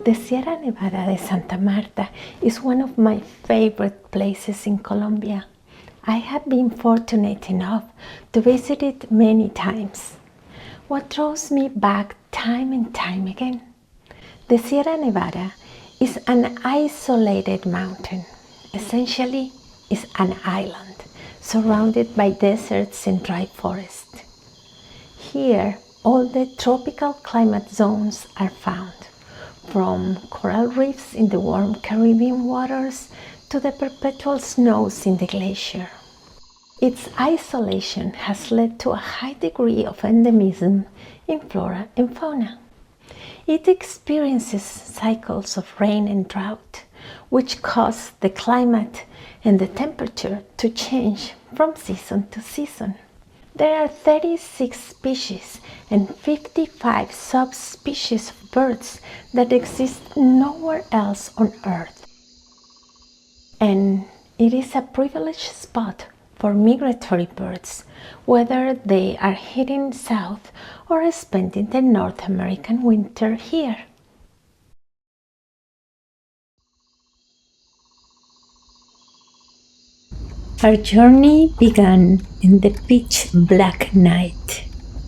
The Sierra Nevada de Santa Marta is one of my favorite places in Colombia. I have been fortunate enough to visit it many times. What draws me back time and time again? The Sierra Nevada is an isolated mountain. Essentially, it's an island surrounded by deserts and dry forests. Here, all the tropical climate zones are found, from coral reefs in the warm Caribbean waters to the perpetual snows in the glacier. Its isolation has led to a high degree of endemism in flora and fauna. It experiences cycles of rain and drought, which cause the climate and the temperature to change from season to season. There are 36 species and 55 subspecies of birds that exist nowhere else on Earth. And it is a privileged spot for migratory birds, whether they are heading south or spending the North American winter here. Our journey began in the pitch black night,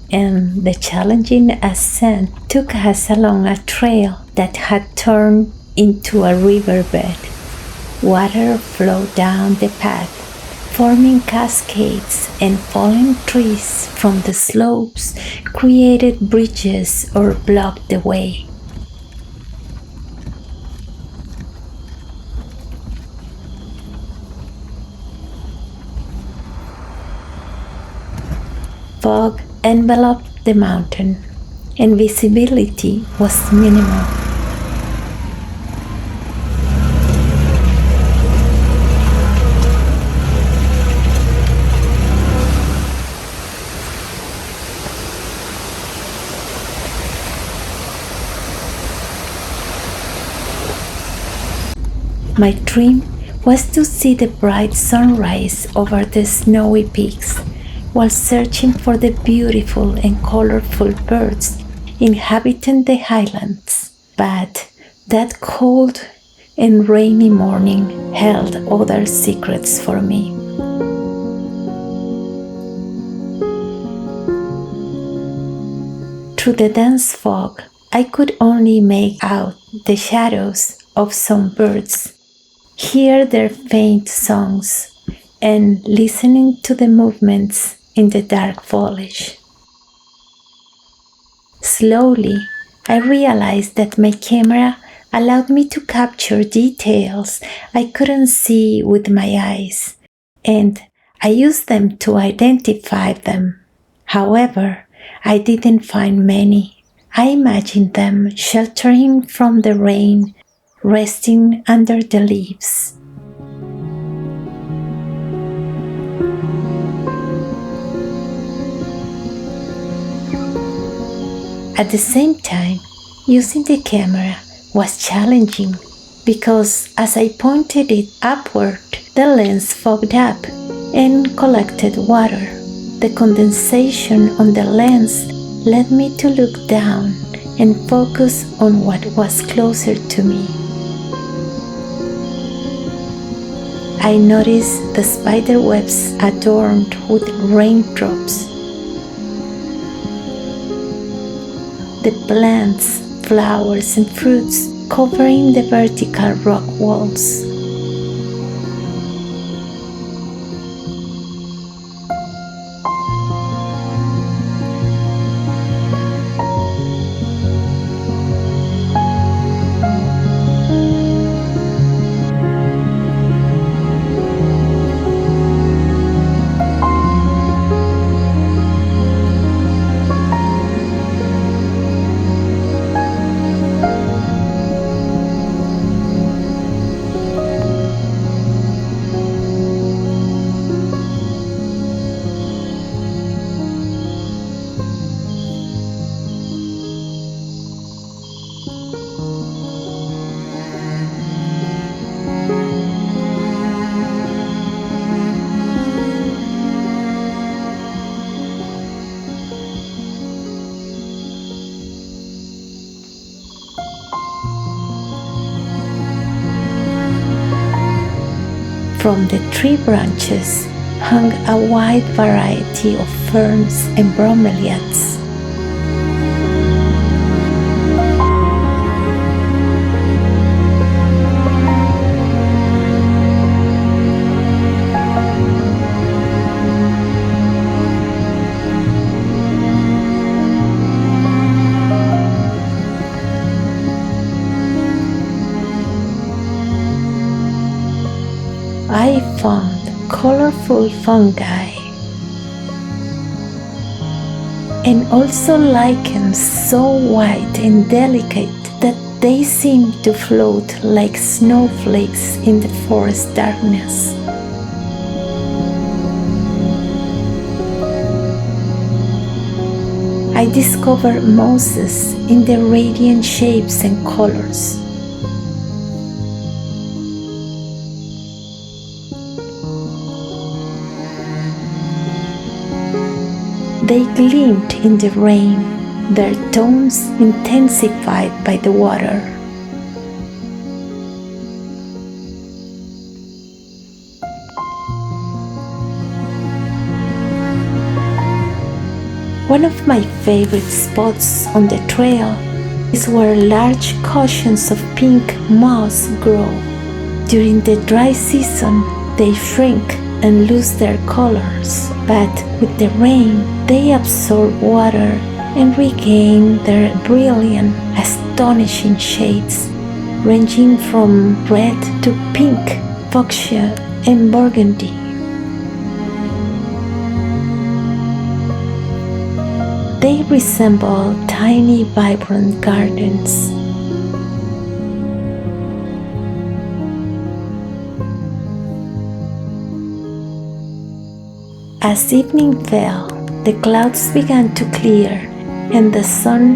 and the challenging ascent took us along a trail that had turned into a riverbed. Water flowed down the path, forming cascades, and fallen trees from the slopes created bridges or blocked the way. Fog enveloped the mountain, and visibility was minimal. My dream was to see the bright sunrise over the snowy peaks while searching for the beautiful and colorful birds inhabiting the highlands. But that cold and rainy morning held other secrets for me. Through the dense fog, I could only make out the shadows of some birds, hear their faint songs, and listening to the movements in the dark foliage. Slowly, I realized that my camera allowed me to capture details I couldn't see with my eyes, and I used them to identify them. However, I didn't find many. I imagined them sheltering from the rain, resting under the leaves. At the same time, using the camera was challenging because as I pointed it upward, the lens fogged up and collected water. The condensation on the lens led me to look down and focus on what was closer to me. I noticed the spider webs adorned with raindrops, the plants, flowers, and fruits covering the vertical rock walls. From the tree branches hung a wide variety of ferns and bromeliads. I found colorful fungi and also lichens so white and delicate that they seem to float like snowflakes in the forest darkness. I discovered mosses in their radiant shapes and colors. They gleamed in the rain, their tones intensified by the water. One of my favorite spots on the trail is where large cushions of pink moss grow. During the dry season, they shrink and lose their colors, but with the rain, they absorb water and regain their brilliant, astonishing shades, ranging from red to pink, fuchsia, and burgundy. They resemble tiny, vibrant gardens. As evening fell, the clouds began to clear and the sun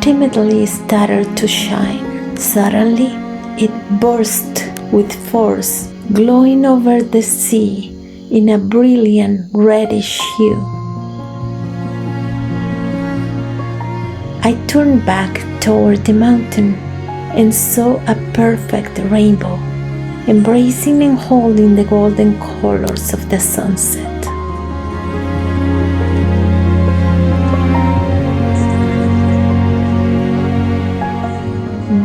timidly started to shine. Suddenly, it burst with force, glowing over the sea in a brilliant reddish hue. I turned back toward the mountain and saw a perfect rainbow, embracing and holding the golden colors of the sunset.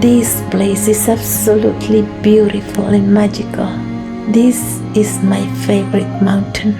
This place is absolutely beautiful and magical. This is my favorite mountain.